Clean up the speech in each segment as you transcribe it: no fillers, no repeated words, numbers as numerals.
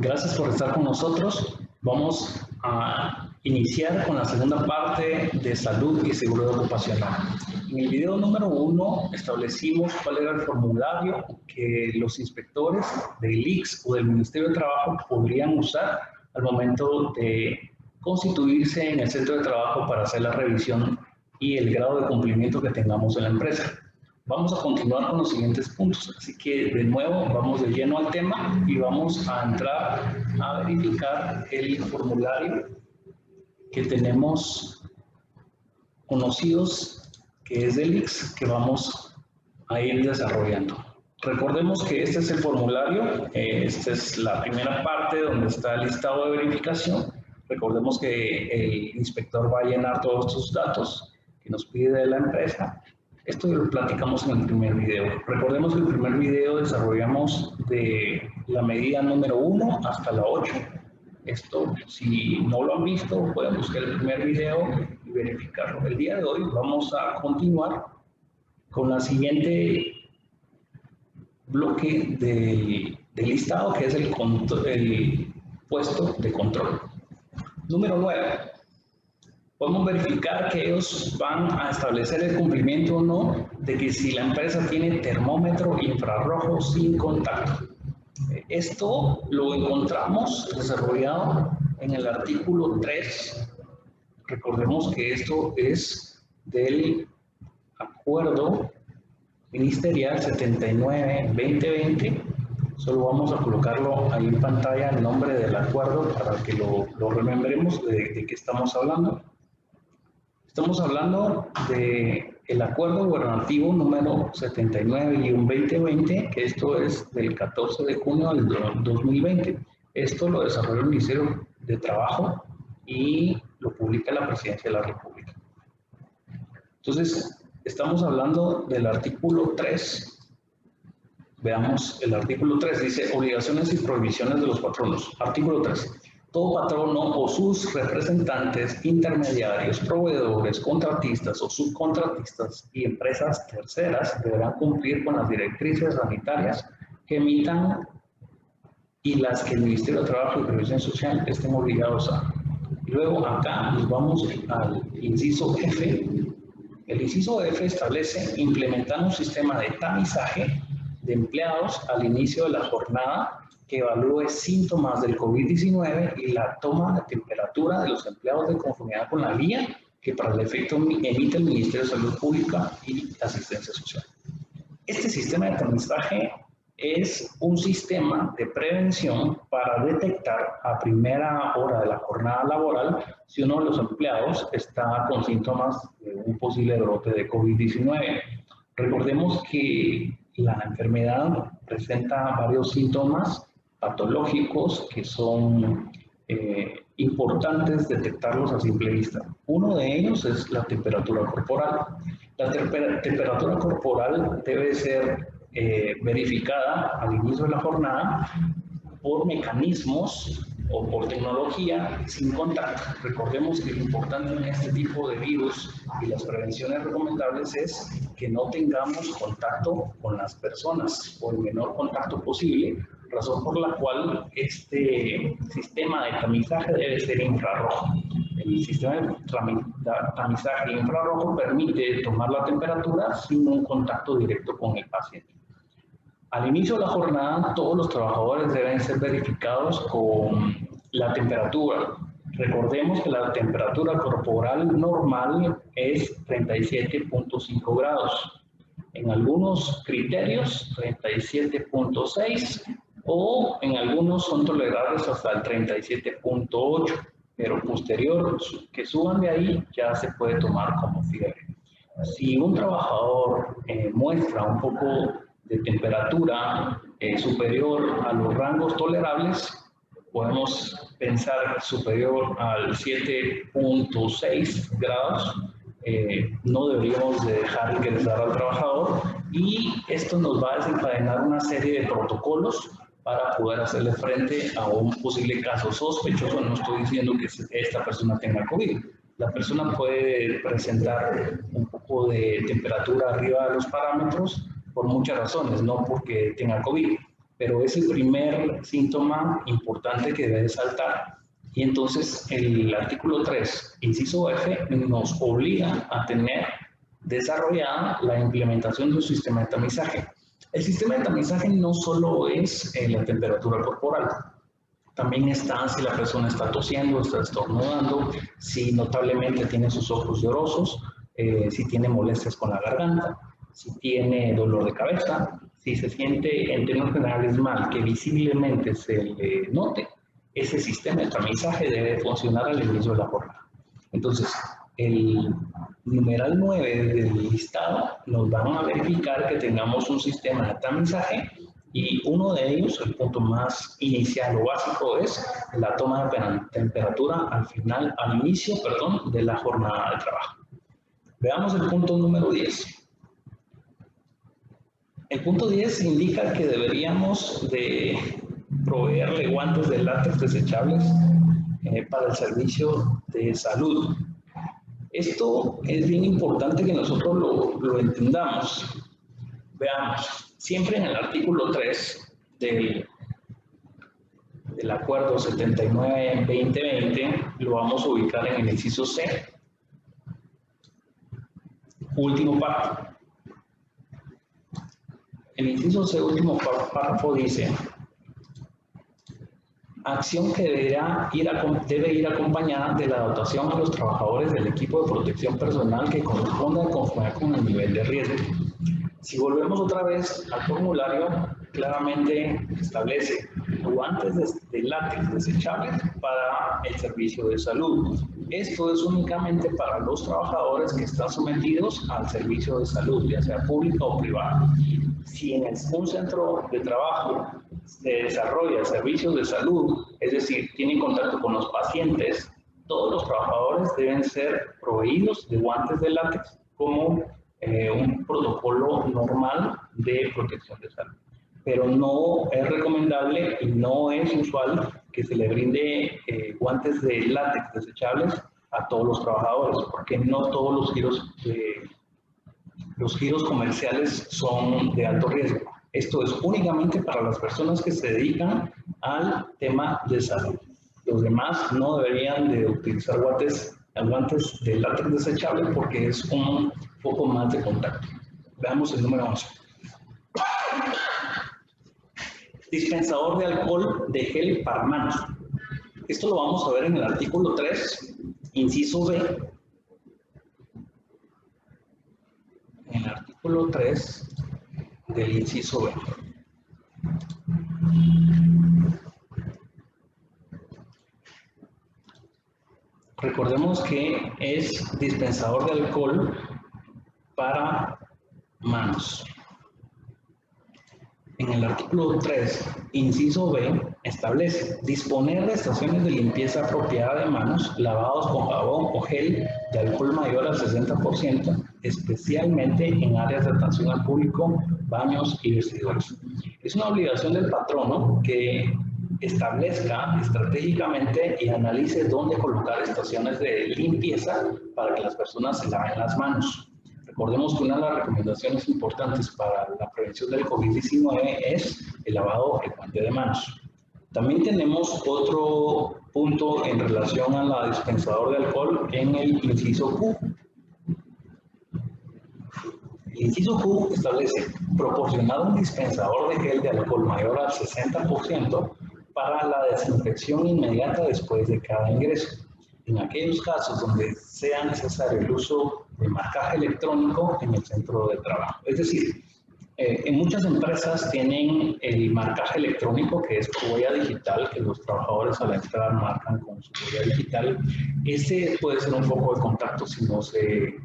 Gracias por estar con nosotros. Vamos a iniciar con la segunda parte de salud y seguridad ocupacional. En el video número 1 establecimos cuál era el formulario que los inspectores del ICS o del Ministerio de Trabajo podrían usar al momento de constituirse en el centro de trabajo para hacer la revisión y el grado de cumplimiento que tengamos en la empresa. Vamos a continuar con los siguientes puntos, así que de nuevo vamos de lleno al tema y vamos a entrar a verificar el formulario que tenemos conocidos, que es del ICS, que vamos a ir desarrollando. Recordemos que este es el formulario, esta es la primera parte donde está el listado de verificación. Recordemos que el inspector va a llenar todos estos datos que nos pide de la empresa. Esto lo platicamos en el primer video. Recordemos que en el primer video desarrollamos de la medida número 1 hasta la 8. Esto, si no lo han visto, pueden buscar el primer video y verificarlo. El día de hoy vamos a continuar con la siguiente bloque del listado, que es el puesto de control. Número 9. Podemos verificar que ellos van a establecer el cumplimiento o no de que si la empresa tiene termómetro infrarrojo sin contacto. Esto lo encontramos desarrollado en el artículo 3. Recordemos que esto es del Acuerdo Ministerial 79-2020. Solo vamos a colocarlo ahí en pantalla el nombre del acuerdo para que lo remembremos de qué estamos hablando. Estamos hablando del Acuerdo Gubernativo número 79-2020, que esto es del 14 de junio del 2020. Esto lo desarrolló el Ministerio de Trabajo y lo publica la Presidencia de la República. Entonces, estamos hablando del artículo 3. Veamos, el artículo 3 dice obligaciones y prohibiciones de los patronos. Artículo 3. Todo patrono o sus representantes, intermediarios, proveedores, contratistas o subcontratistas y empresas terceras deberán cumplir con las directrices sanitarias que emitan y las que el Ministerio de Trabajo y Previsión Social estén obligados a. Y luego acá nos vamos al inciso F. El inciso F establece implementar un sistema de tamizaje de empleados al inicio de la jornada que evalúe síntomas del COVID-19 y la toma de temperatura de los empleados de conformidad con la guía que para el efecto emite el Ministerio de Salud Pública y Asistencia Social. Este sistema de tamizaje es un sistema de prevención para detectar a primera hora de la jornada laboral si uno de los empleados está con síntomas de un posible brote de COVID-19. Recordemos que la enfermedad presenta varios síntomas patológicos que son importantes detectarlos a simple vista. Uno de ellos es la temperatura corporal. La temperatura corporal debe ser verificada al inicio de la jornada por mecanismos o por tecnología sin contacto. Recordemos que lo importante en este tipo de virus y las prevenciones recomendables es que no tengamos contacto con las personas o el menor contacto posible, razón por la cual este sistema de tamizaje debe ser infrarrojo. El sistema de tamizaje infrarrojo permite tomar la temperatura sin un contacto directo con el paciente. Al inicio de la jornada, todos los trabajadores deben ser verificados con la temperatura. Recordemos que la temperatura corporal normal es 37.5 grados. En algunos criterios, 37.6 o en algunos son tolerables hasta el 37.8, pero posterior que suban de ahí ya se puede tomar como fiebre. Si un trabajador muestra un poco de temperatura superior a los rangos tolerables, podemos pensar superior al 7.6 grados, no deberíamos de dejar ingresar al trabajador y esto nos va a desencadenar una serie de protocolos para poder hacerle frente a un posible caso sospechoso. No estoy diciendo que esta persona tenga COVID. La persona puede presentar un poco de temperatura arriba de los parámetros por muchas razones, no porque tenga COVID. pero es el primer síntoma importante que debe saltar. Y entonces el artículo 3, inciso F, nos obliga a tener desarrollada la implementación de un sistema de tamizaje. El sistema de tamizaje no solo es la temperatura corporal, también está si la persona está tosiendo, está estornudando, si notablemente tiene sus ojos llorosos, si tiene molestias con la garganta, si tiene dolor de cabeza, si se siente en términos generales mal, que visiblemente se le note. Ese sistema de tamizaje debe funcionar al inicio de la jornada. Entonces, el numeral 9 del listado nos van a verificar que tengamos un sistema de tamizaje y uno de ellos, el punto más inicial o básico, es la toma de temperatura al inicio de la jornada de trabajo. Veamos el punto número 10. El punto 10 indica que deberíamos de proveerle guantes de látex desechables para el servicio de salud. Esto es bien importante que nosotros lo entendamos. Veamos, siempre en el artículo 3 del acuerdo 79-2020 lo vamos a ubicar en el inciso C. Último párrafo. El inciso C, último párrafo, dice: acción que debe ir acompañada de la dotación a los trabajadores del equipo de protección personal que corresponda conforme con el nivel de riesgo. Si volvemos otra vez al formulario, claramente establece guantes de látex desechables para el servicio de salud. Esto es únicamente para los trabajadores que están sometidos al servicio de salud, ya sea público o privado. Si en un centro de trabajo se desarrolla servicios de salud, es decir, tienen contacto con los pacientes, todos los trabajadores deben ser proveídos de guantes de látex como un protocolo normal de protección de salud. Pero no es recomendable y no es usual que se le brinde guantes de látex desechables a todos los trabajadores, porque no todos los giros comerciales son de alto riesgo. Esto es únicamente para las personas que se dedican al tema de salud. Los demás no deberían de utilizar guantes de látex desechable porque es un poco más de contacto. Veamos el número 11. Dispensador de alcohol de gel para manos. Esto lo vamos a ver en el artículo 3, inciso B. En el artículo 3 del inciso B. Recordemos que es dispensador de alcohol para manos. En el artículo 3, inciso B, establece disponer de estaciones de limpieza apropiada de manos lavados con jabón o gel de alcohol mayor al 60%, especialmente en áreas de atención al público, baños y vestidores. Es una obligación del patrono que establezca estratégicamente y analice dónde colocar estaciones de limpieza para que las personas se laven las manos. Recordemos que una de las recomendaciones importantes para la prevención del COVID-19 es el lavado frecuente de manos. También tenemos otro punto en relación a la dispensador de alcohol en el inciso Q. El inciso Q establece proporcionar un dispensador de gel de alcohol mayor al 60% para la desinfección inmediata después de cada ingreso. En aquellos casos donde sea necesario el uso de marcaje electrónico en el centro de trabajo. Es decir, en muchas empresas tienen el marcaje electrónico, que es su huella digital, que los trabajadores al entrar marcan con su huella digital. Ese puede ser un foco de contacto si no se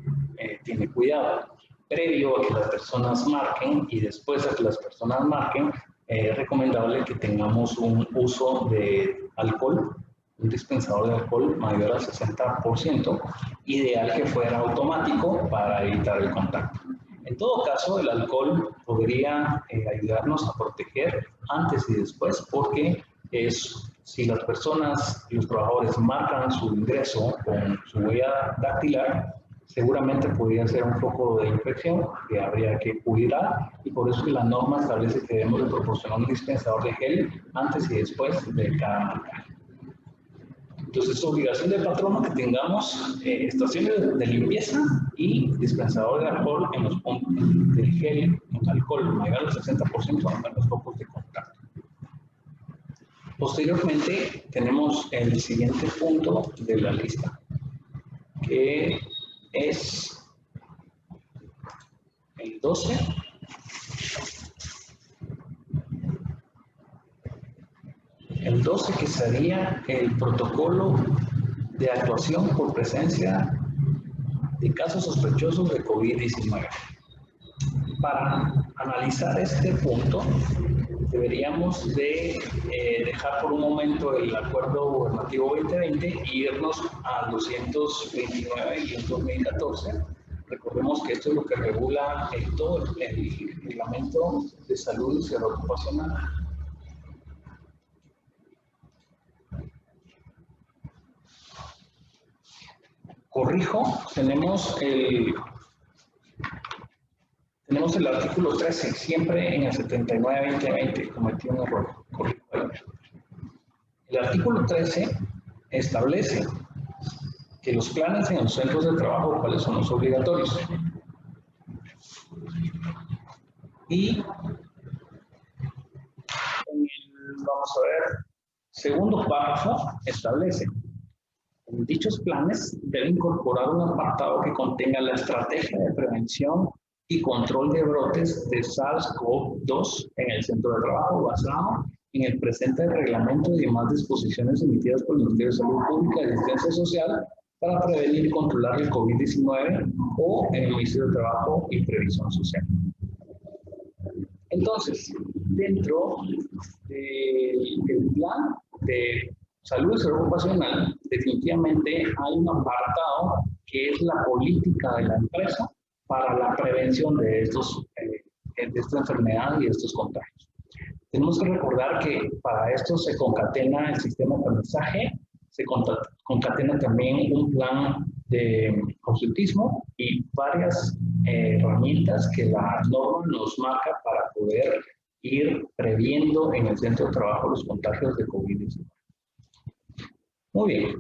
tiene cuidado. Previo a que las personas marquen y después a que las personas marquen, es recomendable que tengamos un uso de alcohol, un dispensador de alcohol mayor al 60%, ideal que fuera automático para evitar el contacto. En todo caso, el alcohol podría ayudarnos a proteger antes y después, porque si las personas, los trabajadores marcan su ingreso con su huella dactilar, seguramente podría ser un foco de infección que habría que cuidar y por eso la norma establece que debemos de proporcionar un dispensador de gel antes y después de cada marcaje. Entonces, es obligación del patrono que tengamos estaciones de limpieza y dispensador de alcohol en los puntos de gel con alcohol mayor al 60% en los focos de contacto. Posteriormente, tenemos el siguiente punto de la lista, que es el 12. El 12 que sería el protocolo de actuación por presencia de casos sospechosos de COVID-19. Para analizar este punto, deberíamos de dejar por un momento el acuerdo gubernativo 2020 e irnos al 229 y el 2014. Recordemos que esto es lo que regula todo el reglamento de salud y salud ocupacional. Corrijo, tenemos el artículo 13, siempre en el 79-2020 cometí un error. Corrijo ahí. El artículo 13 establece que los planes en los centros de trabajo, ¿cuáles son los obligatorios? Y vamos a ver, segundo párrafo establece: en dichos planes debe incorporar un apartado que contenga la estrategia de prevención y control de brotes de SARS-CoV-2 en el centro de trabajo basado en el presente reglamento y demás disposiciones emitidas por el Ministerio de Salud Pública y Asistencia Social para prevenir y controlar el COVID-19 o en el Ministerio de Trabajo y Previsión Social. Entonces, dentro del plan de salud y salud ocupacional, definitivamente hay un apartado que es la política de la empresa para la prevención de esta enfermedad y estos contagios. Tenemos que recordar que para esto se concatena el sistema de aprendizaje, se concatena también un plan de ausentismo y varias herramientas que la norma nos marca para poder ir previendo en el centro de trabajo los contagios de COVID-19. Muy bien.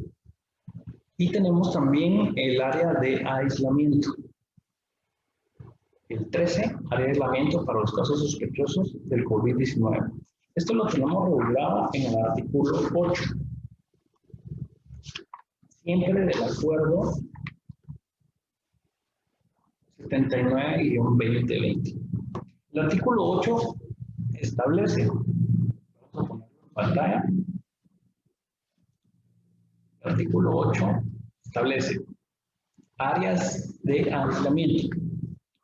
Y tenemos también el área de aislamiento. El 13, área de aislamiento para los casos sospechosos del COVID-19. Esto lo tenemos regulado en el artículo 8. Siempre del acuerdo 79-2020. El artículo 8 establece, vamos a ponerlo en pantalla, el artículo 8 establece áreas de aislamiento.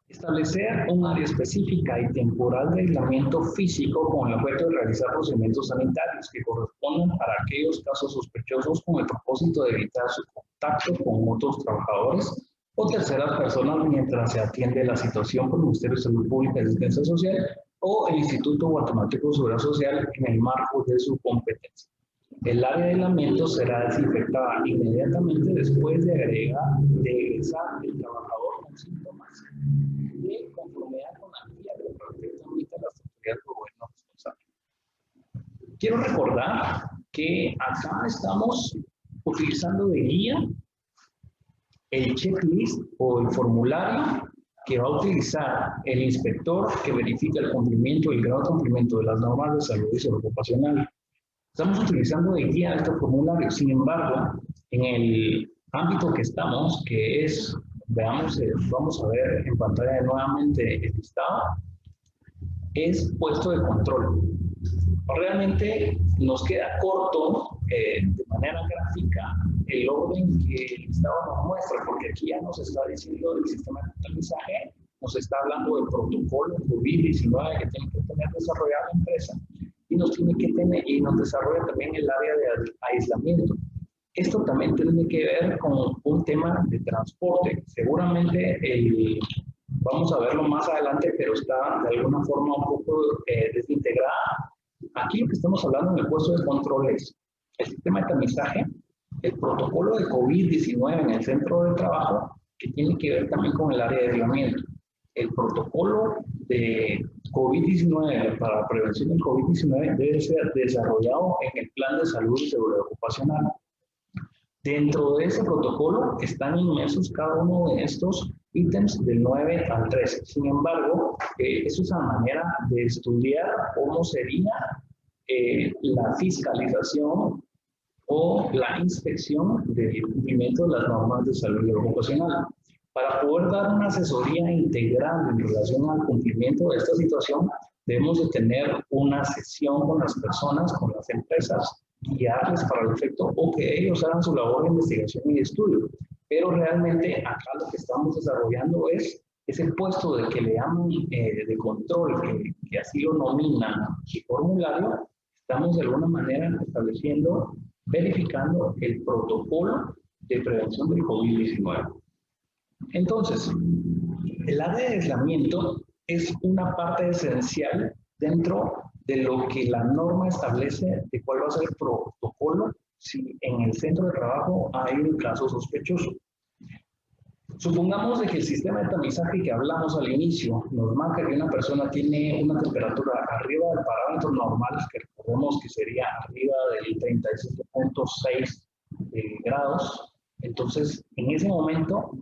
Establecer un área específica y temporal de aislamiento físico con el objeto de realizar procedimientos sanitarios que correspondan para aquellos casos sospechosos con el propósito de evitar su contacto con otros trabajadores o terceras personas mientras se atiende la situación por el Ministerio de Salud Pública y Asistencia Social o el Instituto Guatemalteco de Seguridad Social en el marco de su competencia. El área de aislamiento será desinfectada inmediatamente después de egresar el trabajador con síntomas de conformidad con la guía que perfectamente las autoridades del gobierno responsable. Quiero recordar que acá estamos utilizando de guía el checklist o el formulario que va a utilizar el inspector que verifica el cumplimiento y el grado de cumplimiento de las normas de salud y salud ocupacional. Estamos utilizando de guía este formulario. Sin embargo, en el ámbito que estamos, que es, veamos, vamos a ver en pantalla nuevamente el listado, es puesto de control. Realmente nos queda corto de manera gráfica el orden que el listado nos muestra, porque aquí ya nos está diciendo del sistema de contabilizaje, nos está hablando del protocolo COVID-19 que tiene que tener desarrollada la empresa y nos tiene que tener y nos desarrolla también el área de aislamiento. Esto también tiene que ver con un tema de transporte. Seguramente vamos a verlo más adelante, pero está de alguna forma un poco desintegrada. Aquí lo que estamos hablando en el puesto de control es el sistema de tamizaje, el protocolo de COVID-19 en el centro de trabajo que tiene que ver también con el área de aislamiento. El protocolo de COVID-19 para la prevención del COVID-19 debe ser desarrollado en el Plan de Salud y Seguridad Ocupacional. Dentro de ese protocolo están inmersos cada uno de estos ítems del 9 al 13. Sin embargo, eso es una manera de estudiar cómo sería la fiscalización o la inspección del cumplimiento de las normas de salud ocupacional. Para poder dar una asesoría integral en relación al cumplimiento de esta situación, debemos de tener una sesión con las personas, con las empresas, guiarles para el efecto o que ellos hagan su labor de investigación y estudio. Pero realmente acá lo que estamos desarrollando es ese puesto de que le llaman de control, que así lo nominan el formulario. Estamos de alguna manera estableciendo, verificando el protocolo de prevención del COVID-19. Entonces, el área de aislamiento es una parte esencial dentro de lo que la norma establece de cuál va a ser el protocolo si en el centro de trabajo hay un caso sospechoso. Supongamos de que el sistema de tamizaje que hablamos al inicio nos marca que una persona tiene una temperatura arriba del parámetro normal, que recordemos que sería arriba del 37.6 grados. Entonces, en ese momento,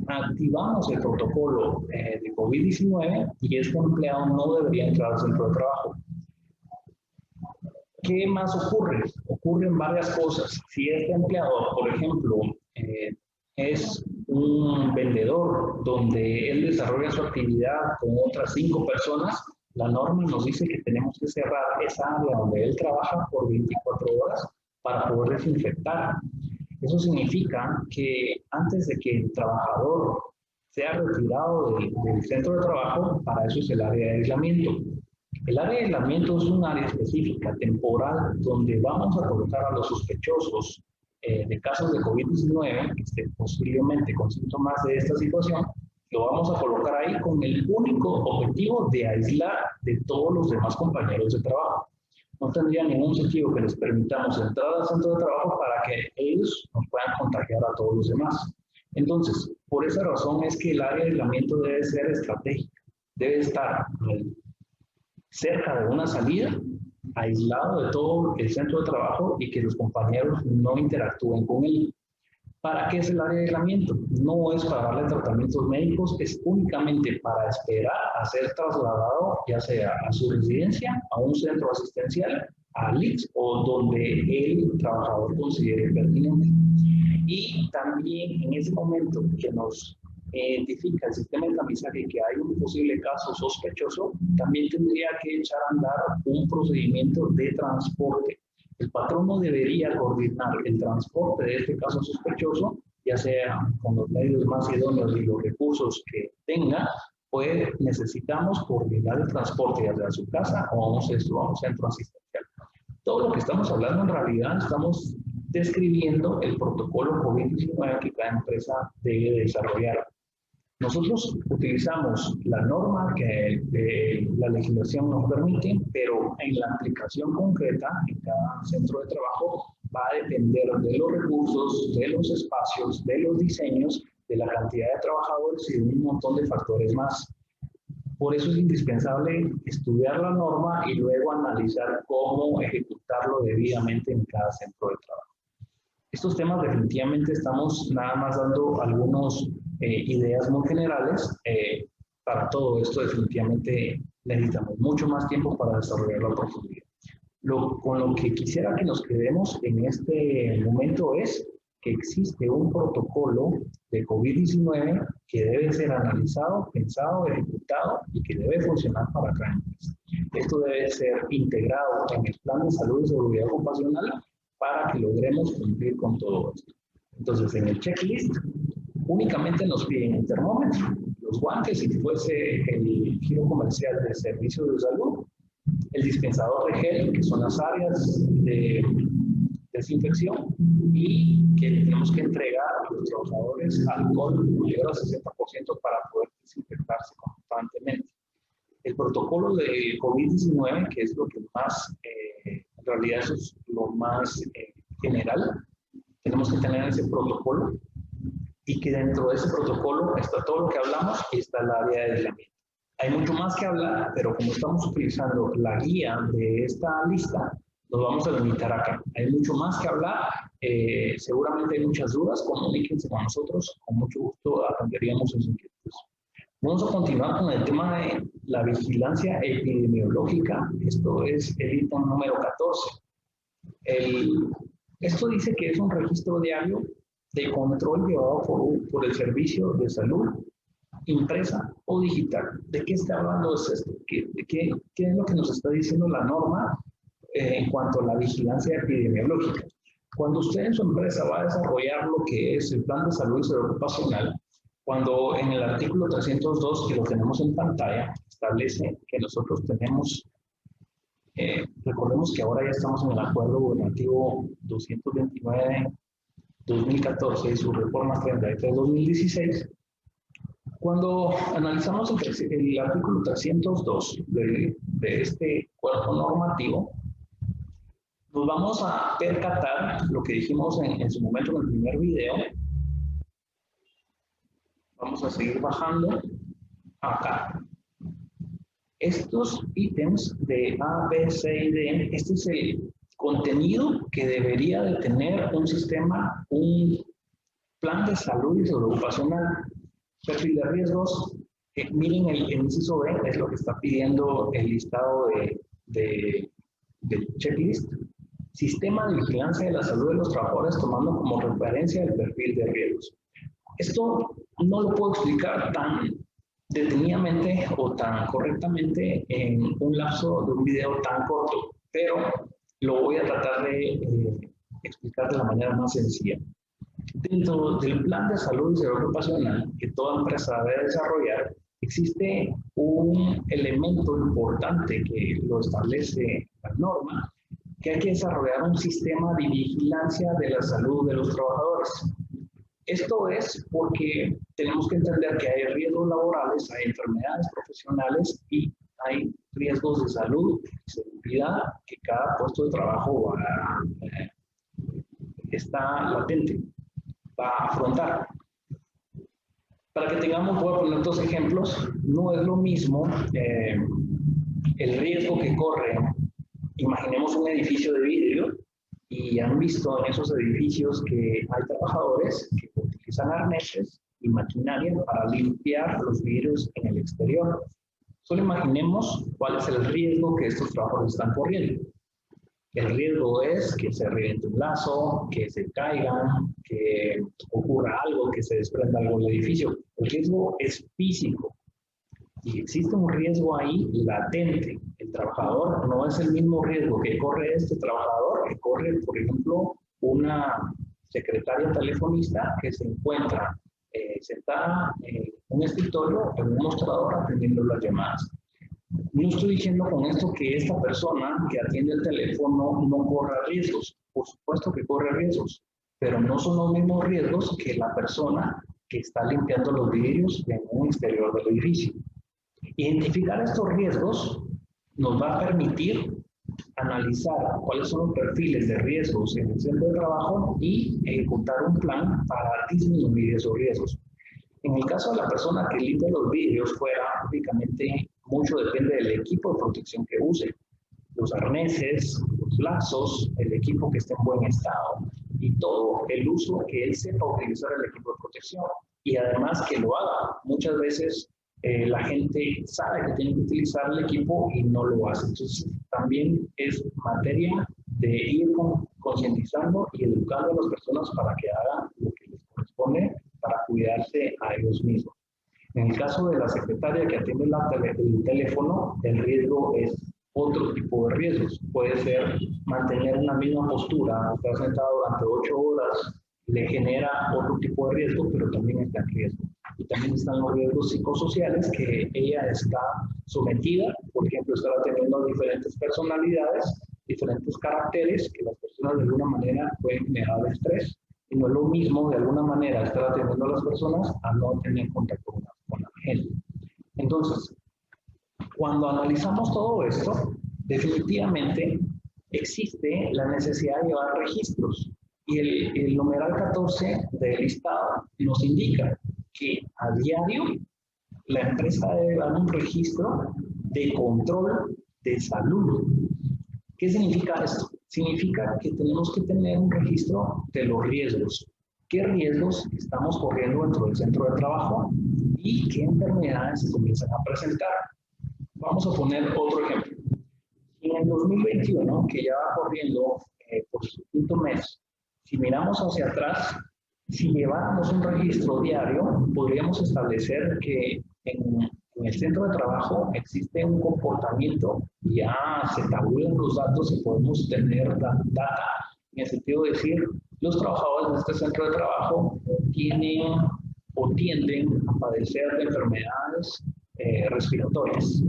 activamos el protocolo de COVID-19 y este empleado no debería entrar al centro de trabajo. ¿Qué más ocurre? Ocurren varias cosas. Si este empleado, por ejemplo, es un vendedor donde él desarrolla su actividad con otras 5 personas, la norma nos dice que tenemos que cerrar esa área donde él trabaja por 24 horas para poder desinfectar. Eso significa que antes de que el trabajador sea retirado del centro de trabajo, para eso es el área de aislamiento. El área de aislamiento es un área específica, temporal, donde vamos a colocar a los sospechosos de casos de COVID-19, que estén posiblemente con síntomas de esta situación, lo vamos a colocar ahí con el único objetivo de aislar de todos los demás compañeros de trabajo. No tendría ningún sentido que les permitamos entrar al centro de trabajo para que ellos nos puedan contagiar a todos los demás. Entonces, por esa razón es que el área de aislamiento debe ser estratégica, debe estar cerca de una salida, aislado de todo el centro de trabajo y que los compañeros no interactúen con él. ¿Para qué es el área de aislamiento? No es para darle tratamientos médicos, es únicamente para esperar a ser trasladado, ya sea a su residencia, a un centro asistencial, al ICS o donde el trabajador considere pertinente. Y también en ese momento que nos identifica el sistema de tamizaje que hay un posible caso sospechoso, también tendría que echar a andar un procedimiento de transporte. El patrono debería coordinar el transporte de este caso sospechoso, ya sea con los medios más idóneos y los recursos que tenga, pues necesitamos coordinar el transporte ya sea a su casa o a un centro asistencial. Todo lo que estamos hablando en realidad estamos describiendo el protocolo COVID-19 que cada empresa debe desarrollar. Nosotros utilizamos la norma que la legislación nos permite, pero en la aplicación concreta en cada centro de trabajo va a depender de los recursos, de los espacios, de los diseños, de la cantidad de trabajadores y de un montón de factores más. Por eso es indispensable estudiar la norma y luego analizar cómo ejecutarlo debidamente en cada centro de trabajo. Estos temas definitivamente estamos nada más dando algunos ideas muy generales. Para todo esto definitivamente necesitamos mucho más tiempo para desarrollarlo a profundidad. Con lo que quisiera que nos quedemos en este momento es que existe un protocolo de COVID-19 que debe ser analizado, pensado, ejecutado y que debe funcionar para cada empresa. Esto debe ser integrado en el plan de salud y seguridad ocupacional para que logremos cumplir con todo esto. Entonces, en el checklist únicamente nos piden el termómetro, los guantes si fuese el giro comercial de servicios de salud, el dispensador de gel, que son las áreas de desinfección, y que tenemos que entregar a los trabajadores alcohol mayor al 60% para poder desinfectarse constantemente. El protocolo de COVID-19, que es lo que más, en realidad eso es lo más general, tenemos que tener ese protocolo y que dentro de ese protocolo está todo lo que hablamos y está el área de aislamiento. Hay mucho más que hablar, pero como estamos utilizando la guía de esta lista, nos vamos a limitar acá. Hay mucho más que hablar, seguramente hay muchas dudas, comuníquense con nosotros, con mucho gusto atenderíamos sus inquietudes. Vamos a continuar con el tema de la vigilancia epidemiológica. Esto es el ítem número 14. Esto dice que es un registro diario de control llevado por el Servicio de Salud, impresa o digital. ¿De qué está hablando esto? ¿Qué es lo que nos está diciendo la norma en cuanto a la vigilancia epidemiológica? Cuando usted en su empresa va a desarrollar lo que es el plan de salud y salud ocupacional, cuando en el artículo 302, que lo tenemos en pantalla, establece que nosotros tenemos, recordemos que ahora ya estamos en el acuerdo gubernativo 229-2014 y su reforma 33-2016. Cuando analizamos el artículo 302 de este cuerpo normativo, nos vamos a percatar lo que dijimos en su momento en el primer video. Vamos a seguir bajando acá. Estos ítems de A, B, C y D, este es el contenido que debería de tener un sistema, un plan de salud y salud ocupacional. Perfil de riesgos, miren el inciso B, es lo que está pidiendo el listado del checklist. Sistema de vigilancia de la salud de los trabajadores tomando como referencia el perfil de riesgos. Esto no lo puedo explicar tan detenidamente o tan correctamente en un lapso de un video tan corto, pero lo voy a tratar de explicar de la manera más sencilla. Dentro del plan de salud y salud ocupacional que toda empresa debe desarrollar, existe un elemento importante que lo establece la norma, que hay que desarrollar un sistema de vigilancia de la salud de los trabajadores. Esto es porque tenemos que entender que hay riesgos laborales, hay enfermedades profesionales y hay riesgos de salud y seguridad que cada puesto de trabajo está latente, va a afrontar. Para que tengamos, voy a poner dos ejemplos. No es lo mismo el riesgo que corre. Imaginemos un edificio de vidrio y han visto en esos edificios que hay trabajadores que utilizan arneses y maquinaria para limpiar los vidrios en el exterior. Solo imaginemos cuál es el riesgo que estos trabajadores están corriendo. El riesgo es que se reviente un lazo, que se caigan, que ocurra algo, que se desprenda algo del edificio. El riesgo es físico y existe un riesgo ahí latente. El trabajador no es el mismo riesgo que corre este trabajador que corre, por ejemplo, una secretaria telefonista que se encuentra sentada en un escritorio, en un mostrador atendiendo las llamadas. No estoy diciendo con esto que esta persona que atiende el teléfono no corra riesgos. Por supuesto que corre riesgos, pero no son los mismos riesgos que la persona que está limpiando los vidrios en un exterior del edificio. Identificar estos riesgos nos va a permitir analizar cuáles son los perfiles de riesgos en el centro de trabajo y ejecutar un plan para disminuir esos riesgos. En el caso de la persona que limpia los vidrios fuera, únicamente mucho depende del equipo de protección que use, los arneses, los lazos, el equipo que esté en buen estado y todo el uso que él sepa utilizar el equipo de protección y además que lo haga. Muchas veces la gente sabe que tiene que utilizar el equipo y no lo hace. Entonces también es materia de ir concientizando y educando a las personas para que hagan lo que les corresponde para cuidarse a ellos mismos. En el caso de la secretaria que atiende el teléfono, el riesgo es otro tipo de riesgos. Puede ser mantener una misma postura, estar sentado durante 8 horas, le genera otro tipo de riesgo, pero también está en riesgo. Y también están los riesgos psicosociales que ella está sometida, por ejemplo, estar atendiendo a diferentes personalidades, diferentes caracteres que las personas de alguna manera pueden generar estrés. Y no es lo mismo de alguna manera estar atendiendo a las personas a no tener contacto con la gente. Entonces, cuando analizamos todo esto, definitivamente existe la necesidad de llevar registros. Y el numeral 14 del listado nos indica que a diario la empresa debe dar un registro de control de salud. ¿Qué significa esto? Significa que tenemos que tener un registro de los riesgos. ¿Qué riesgos estamos corriendo dentro del centro de trabajo y qué enfermedades se comienzan a presentar? Vamos a poner otro ejemplo. En el 2021, que ya va corriendo por su quinto mes, si miramos hacia atrás, si lleváramos un registro diario, podríamos establecer que en el centro de trabajo existe un comportamiento, ya se tabulan los datos y podemos tener data, en el sentido de decir, los trabajadores de este centro de trabajo tienen o tienden a padecer de enfermedades respiratorias.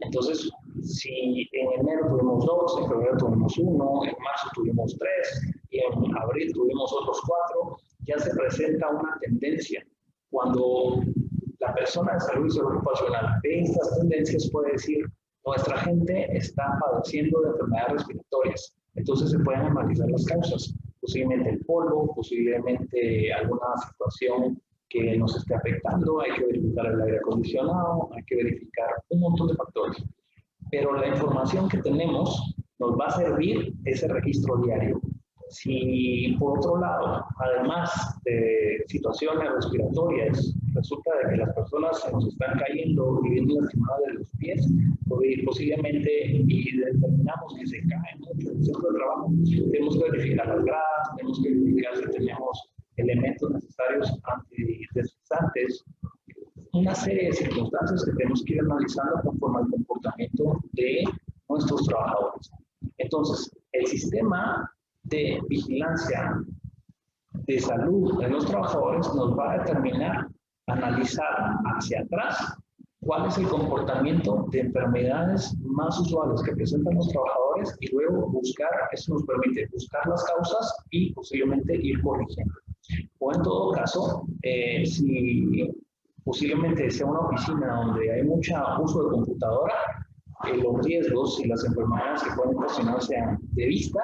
Entonces, si en enero tuvimos 2, en febrero tuvimos 1, en marzo tuvimos 3 y en abril tuvimos otros 4, ya se presenta una tendencia. Cuando la persona de salud y seguridad ocupacional ve estas tendencias, puede decir, nuestra gente está padeciendo de enfermedades respiratorias. Entonces se pueden analizar las causas, posiblemente el polvo, posiblemente alguna situación que nos esté afectando, hay que verificar el aire acondicionado, hay que verificar un montón de factores. Pero la información que tenemos nos va a servir ese registro diario. Si por otro lado, además de situaciones respiratorias, resulta de que las personas se nos están cayendo y viendo lastimadas de los pies, posiblemente, y determinamos que se caen mucho en el centro de trabajo, tenemos que verificar las gradas, tenemos que verificar si tenemos elementos necesarios antideslizantes, una serie de circunstancias que tenemos que ir analizando conforme al comportamiento de nuestros trabajadores. Entonces, el sistema de vigilancia de salud de los trabajadores nos va a determinar, analizar hacia atrás cuál es el comportamiento de enfermedades más usuales que presentan los trabajadores y luego buscar, eso nos permite buscar las causas y posiblemente ir corrigiendo. O en todo caso, si posiblemente sea una oficina donde hay mucho uso de computadora, los riesgos y las enfermedades que pueden ocasionar sean de vista,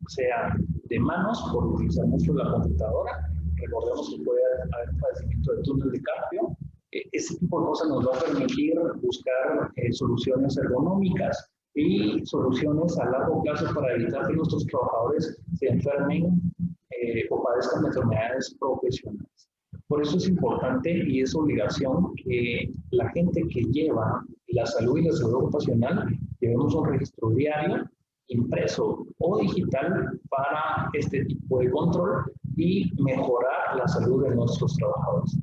sean de manos por utilizar mucho la computadora. Recordemos que puede haber un padecimiento de túnel de carpio. Ese tipo de cosas nos va a permitir buscar soluciones ergonómicas y soluciones a largo plazo para evitar que nuestros trabajadores se enfermen o padezcan de enfermedades profesionales. Por eso es importante y es obligación que la gente que lleva la salud y la salud ocupacional llevemos un registro diario, impreso o digital para este tipo de control y mejorar la salud de nuestros trabajadores.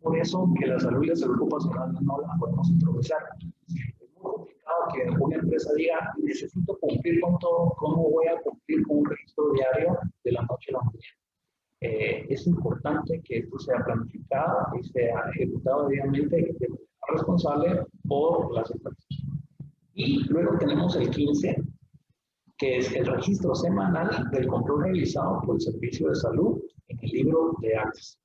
Por eso que la salud y la salud ocupacional no la podemos improvisar. Es muy complicado que una empresa diga, necesito cumplir con todo, ¿cómo voy a cumplir con un registro diario de la noche a la mañana? Es importante que esto sea planificado y sea ejecutado diariamente de manera responsable por las empresas. Y luego tenemos el 15, que es el registro semanal del control realizado por el Servicio de Salud en el libro de actas.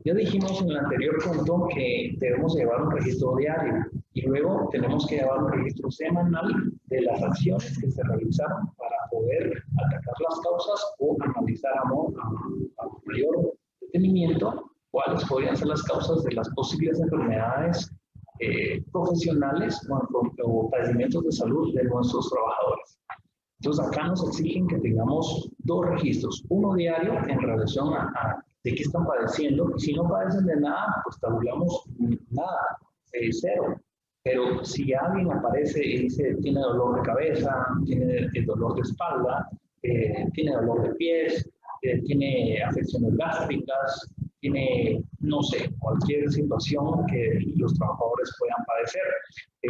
Ya dijimos en el anterior punto que debemos llevar un registro diario y luego tenemos que llevar un registro semanal de las acciones que se realizaron para poder atacar las causas o analizar a mayor detenimiento cuáles podrían ser las causas de las posibles enfermedades profesionales o padecimientos de salud de nuestros trabajadores. Entonces acá nos exigen que tengamos dos registros, uno diario en relación a de qué están padeciendo, y si no padecen de nada, pues tabulamos nada, 0. Pero si alguien aparece y dice, tiene dolor de cabeza, tiene dolor de espalda, tiene dolor de pies, tiene afecciones gástricas, tiene, no sé, cualquier situación que los trabajadores puedan padecer.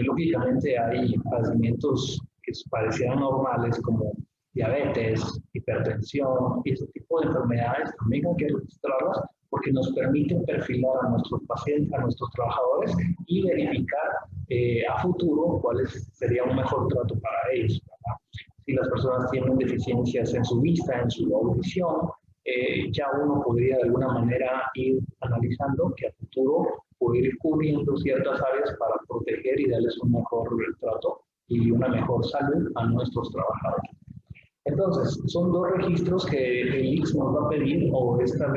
Lógicamente hay padecimientos que parecieran normales como diabetes, hipertensión y ese tipo de enfermedades también hay que registrarlas porque nos permiten perfilar a nuestros pacientes, a nuestros trabajadores y verificar a futuro cuál sería un mejor trato para ellos, ¿verdad? Si las personas tienen deficiencias en su vista, en su audición, ya uno podría de alguna manera ir analizando que a futuro poder ir cubriendo ciertas áreas para proteger y darles un mejor trato y una mejor salud a nuestros trabajadores. Entonces, son dos registros que el ICS nos va a pedir, o esta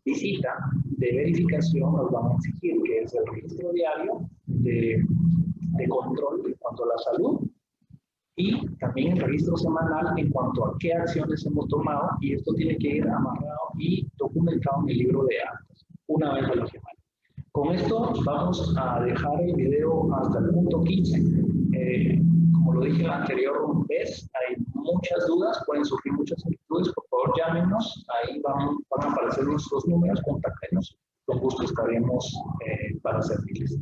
visita de verificación nos van a exigir, que es el registro diario de control en cuanto a la salud, y también el registro semanal en cuanto a qué acciones hemos tomado, y esto tiene que ir amarrado y documentado en el libro de actas, una vez a la semana. Con esto vamos a dejar el video hasta el punto 15. Como lo dije la anterior vez, hay muchas dudas, pueden surgir muchas inquietudes, por favor llámenos, ahí van a aparecer nuestros números, contáctenos, con gusto estaremos para servirles.